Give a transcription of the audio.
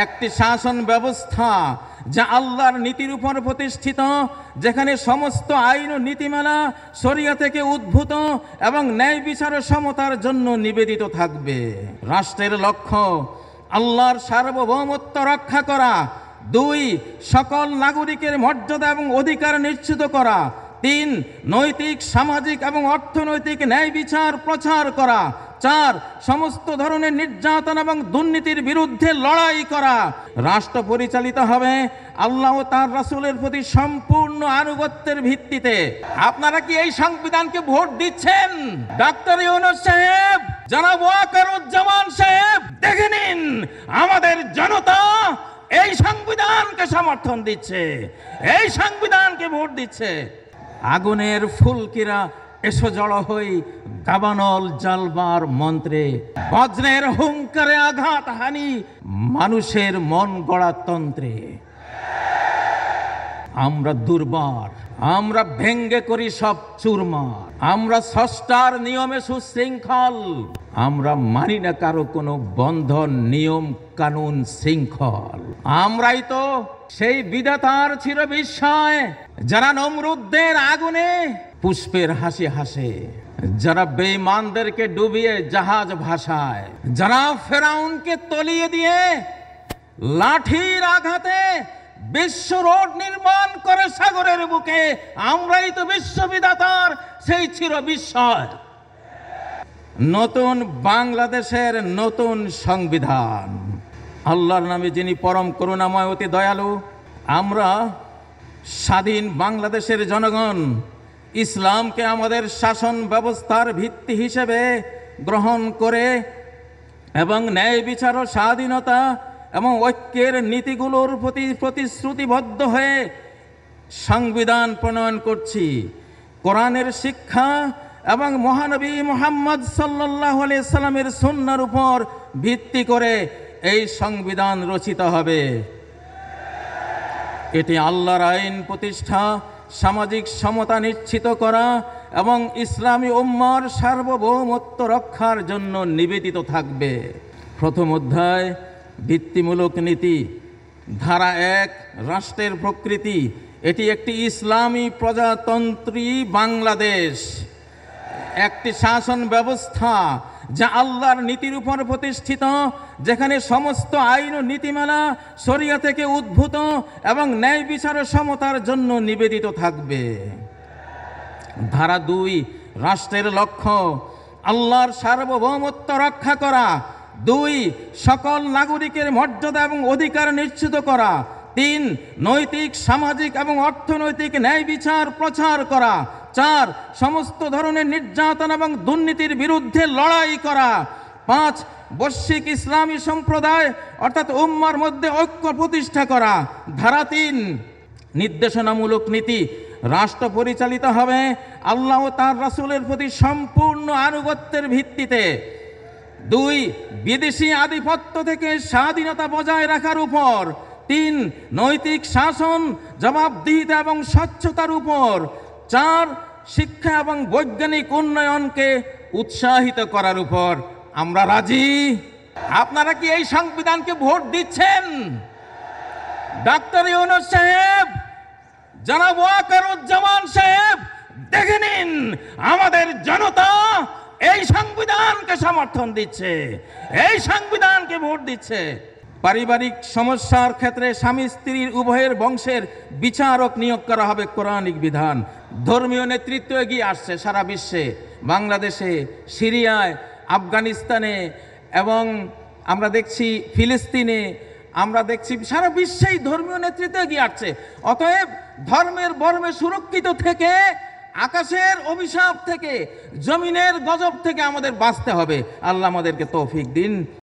একটি শাসন ব্যবস্থা যা আল্লাহর নীতির উপর প্রতিষ্ঠিত, যেখানে সমস্ত আইন ও নীতিমালা শরিয়া থেকে উদ্ভূত এবং ন্যায় বিচার ও সমতার জন্য নিবেদিত থাকবে। রাষ্ট্রের লক্ষ্য আল্লাহর সার্বভৌমত্ব রক্ষা করা। 2, সকল নাগরিকের মর্যাদা এবং অধিকার নিশ্চিত করা। 3, নৈতিক, সামাজিক এবং অর্থনৈতিক ন্যায় বিচার প্রচার করা। 4, সমস্ত ধরনের নির্যাতন এবং দুর্নীতির বিরুদ্ধে লড়াই করা। রাষ্ট্র পরিচালিত হবে আল্লাহ ও তার রাসূলের প্রতি সম্পূর্ণ আনুগত্যের ভিত্তিতে। আপনারা কি এই সংবিধানকে ভোট দিচ্ছেন? ডক্টর ইউনূস সাহেব, জনাব ওয়াকারুজ্জামান সাহেব, দেখে নিন আমাদের জনতা এই সংবিধানকে সমর্থন দিচ্ছে, এই সংবিধানকে ভোট দিচ্ছে। আগুনের ফুলকিরা এসো জড়ো হই দাবানল জ্বালবার মন্ত্রে, বজ্রের হুঙ্কারে আঘাত হানি মানুষের মন গড়া তন্ত্রে। আমরা দুর্বার, আমরা ভেঙ্গে করি সব চুরমার, আমরা স্রষ্টার নিয়মে সুশৃঙ্খল, আমরা মানি না কারো কোনো বন্ধন, নিয়ম, কানুন, শৃঙ্খল। আমরাই তো সেই বিধাতার চির বিস্ময়, যারা নমরুদদের আগুনে পুষ্পের হাসি হাসে, যারা বেঈমানদেরকে ডুবিয়ে জাহাজ ভাসায়, যারা ফেরাউনকে তলিয়ে দিয়ে লাঠির আঘাতে বিশ্ব রোড নির্মাণ করে সাগরের বুকে। আমরাই তো বিশ্ববিধাতার সেই চির বিস্ময়। নতুন বাংলাদেশের নতুন সংবিধান, আল্লাহর নামে যিনি পরম করুণাময়, অতি দয়ালু। আমরা স্বাধীন বাংলাদেশের জনগণ ইসলামকে আমাদের শাসন ব্যবস্থার ভিত্তি হিসেবে গ্রহণ করে এবং ন্যায় বিচার ও স্বাধীনতা এবং ঐক্যের নীতিগুলোর প্রতি প্রতিশ্রুতিবদ্ধ হয়ে সংবিধান প্রণয়ন করছি। কোরআনের শিক্ষা এবং মহানবী মুহাম্মদ সাল্লাল্লাহু আলাইহি সাল্লামের সুন্নাহর উপর ভিত্তি করে এই সংবিধান রচিত হবে। এটি আল্লাহর আইন প্রতিষ্ঠা, সামাজিক সমতা নিশ্চিত করা এবং ইসলামী উম্মার সার্বভৌমত্ব রক্ষার জন্য নিবেদিত থাকবে। প্রথম অধ্যায়, ভিত্তিমূলক নীতি। ধারা 1, রাষ্ট্রের প্রকৃতি। এটি একটি ইসলামী প্রজাতন্ত্রী বাংলাদেশ, একটি শাসন ব্যবস্থা যা আল্লাহর নীতির উপর প্রতিষ্ঠিত, যেখানে সমস্ত আইন ও নীতিমালা শরিয়া থেকে উদ্ভূত এবং ন্যায় বিচার ও সমতার জন্য নিবেদিত থাকবে। ধারা 2, রাষ্ট্রের লক্ষ্য আল্লাহর সার্বভৌমত্ব রক্ষা করা। 2, সকল নাগরিকের মর্যাদা এবং অধিকার নিশ্চিত করা। 3, নৈতিক, সামাজিক এবং অর্থনৈতিক ন্যায় বিচার প্রচার করা। 4, সমস্ত ধরনের নির্যাতন এবং দুর্নীতির বিরুদ্ধে লড়াই করা। 5, বৈশ্বিক ইসলামী সম্প্রদায় অর্থাৎ উম্মার মধ্যে ঐক্য প্রতিষ্ঠা করা। ধারা 3, নির্দেশনামূলক নীতি। রাষ্ট্র পরিচালিত হবে আল্লাহ ও তার রাসূলের প্রতি সম্পূর্ণ আনুগত্যের ভিত্তিতে। 2, বিদেশি আধিপত্য থেকে স্বাধীনতা বজায় রাখার উপর। 3, নৈতিক শাসন, জবাবদিহিতা এবং স্বচ্ছতার উপর। 4, শিক্ষা এবং বৈজ্ঞানিক উন্নয়নকে উৎসাহিত করার উপর। আমরা রাজি। আপনারা কি এই সংবিধানকে ভোট দিচ্ছেন? ডক্টর ইউনূস সাহেব, জনাব ওয়াকারুজ্জামান সাহেব, দেখে নিন আমাদের জনতা এই সংবিধানকে সমর্থন দিচ্ছে, এই সংবিধানকে ভোট দিচ্ছে। পারিবারিক সমস্যার ক্ষেত্রে স্বামী স্ত্রীর উভয়ের বংশের বিচারক নিয়োগ করা হবে কোরআনিক বিধান। ধর্মীয় নেতৃত্ব এগিয়ে আসছে সারা বিশ্বে, বাংলাদেশে, সিরিয়ায়, আফগানিস্তানে এবং আমরা দেখছি ফিলিস্তিনে, আমরা দেখছি সারা বিশ্বেই ধর্মীয় নেতৃত্ব এগিয়ে আসছে। অতএব ধর্মের বর্মে সুরক্ষিত থেকে, আকাশের অভিশাপ থেকে, জমিনের গজব থেকে আমাদের বাঁচতে হবে। আল্লাহ আমাদেরকে তৌফিক দিন।